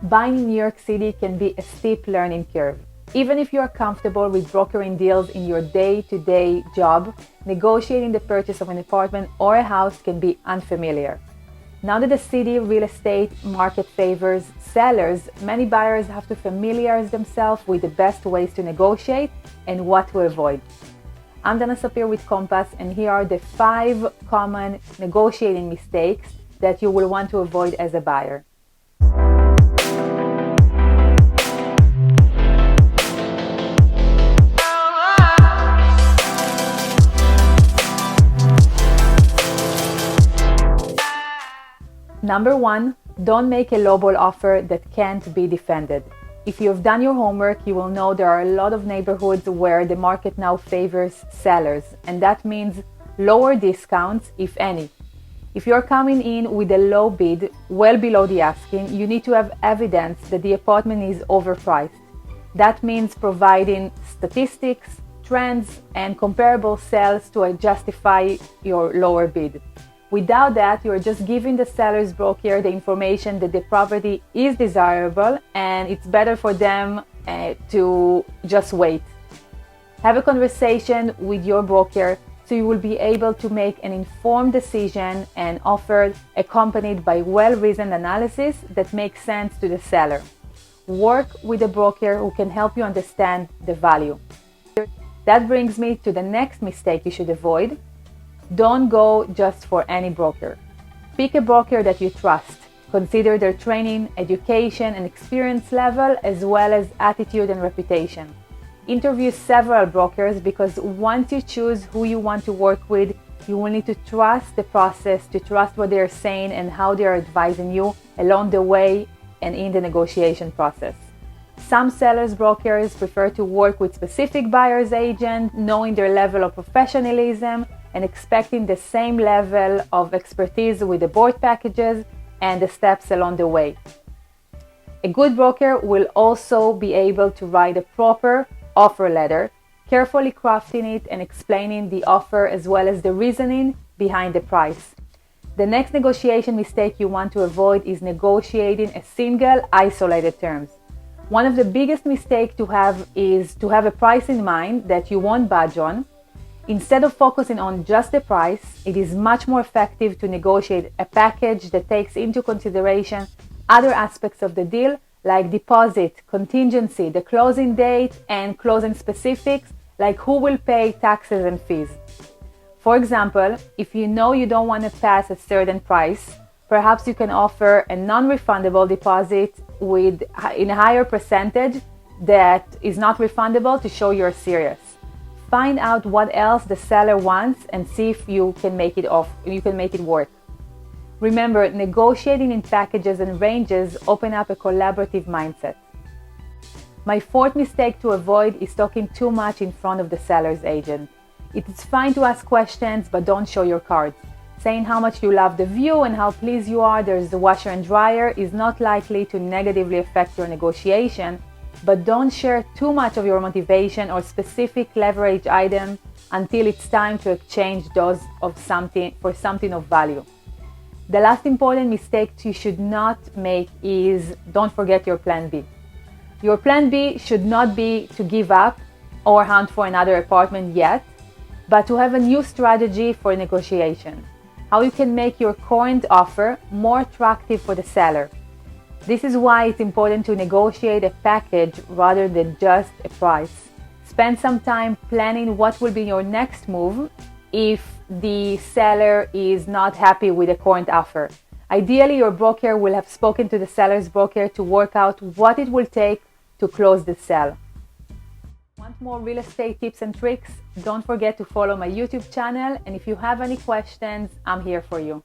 Buying in New York City can be a steep learning curve. Even if you are comfortable with brokering deals in your day-to-day job, negotiating the purchase of an apartment or a house can be unfamiliar. Now that the city real estate market favors sellers, many buyers have to familiarize themselves with the best ways to negotiate and what to avoid. I'm Dana Sapir with Compass, and here are the 5 common negotiating mistakes that you will want to avoid as a buyer. Number 1, don't make a lowball offer that can't be defended. If you've done your homework, you will know there are a lot of neighborhoods where the market now favors sellers, and that means lower discounts, if any. If you're coming in with a low bid, well below the asking, you need to have evidence that the apartment is overpriced. That means providing statistics, trends, and comparable sales to justify your lower bid. Without that, you're just giving the seller's broker the information that the property is desirable and it's better for them to just wait. Have a conversation with your broker so you will be able to make an informed decision and offer accompanied by well-reasoned analysis that makes sense to the seller. Work with a broker who can help you understand the value. That brings me to the next mistake you should avoid. Don't go just for any broker. Pick a broker that you trust. Consider their training, education, and experience level, as well as attitude and reputation. Interview several brokers because once you choose who you want to work with, you will need to trust the process, to trust what they're saying and how they're advising you along the way and in the negotiation process. Some sellers brokers prefer to work with specific buyer's agent, knowing their level of professionalism and expecting the same level of expertise with the board packages and the steps along the way. A good broker will also be able to write a proper offer letter, carefully crafting it and explaining the offer as well as the reasoning behind the price. The next negotiation mistake you want to avoid is negotiating a single, isolated terms. One of the biggest mistakes to have is to have a price in mind that you won't budge on. Instead of focusing on just the price, it is much more effective to negotiate a package that takes into consideration other aspects of the deal, like deposit, contingency, the closing date, and closing specifics, like who will pay taxes and fees. For example, if you know you don't want to pass a certain price, perhaps you can offer a non-refundable deposit in a higher percentage that is not refundable to show you're serious. Find out what else the seller wants and see if you can make it work. Remember, negotiating in packages and ranges open up a collaborative mindset. My 4th mistake to avoid is talking too much in front of the seller's agent. It is fine to ask questions, but don't show your cards. Saying how much you love the view and how pleased you are there's the washer and dryer is not likely to negatively affect your negotiation, but don't share too much of your motivation or specific leverage item until it's time to exchange those for something of value. The last important mistake you should not make is don't forget your plan B. Your plan B should not be to give up or hunt for another apartment yet, but to have a new strategy for negotiation. How you can make your current offer more attractive for the seller. This is why it's important to negotiate a package rather than just a price. Spend some time planning what will be your next move if the seller is not happy with the current offer. Ideally, your broker will have spoken to the seller's broker to work out what it will take to close the sale. Want more real estate tips and tricks? Don't forget to follow my YouTube channel, and if you have any questions, I'm here for you.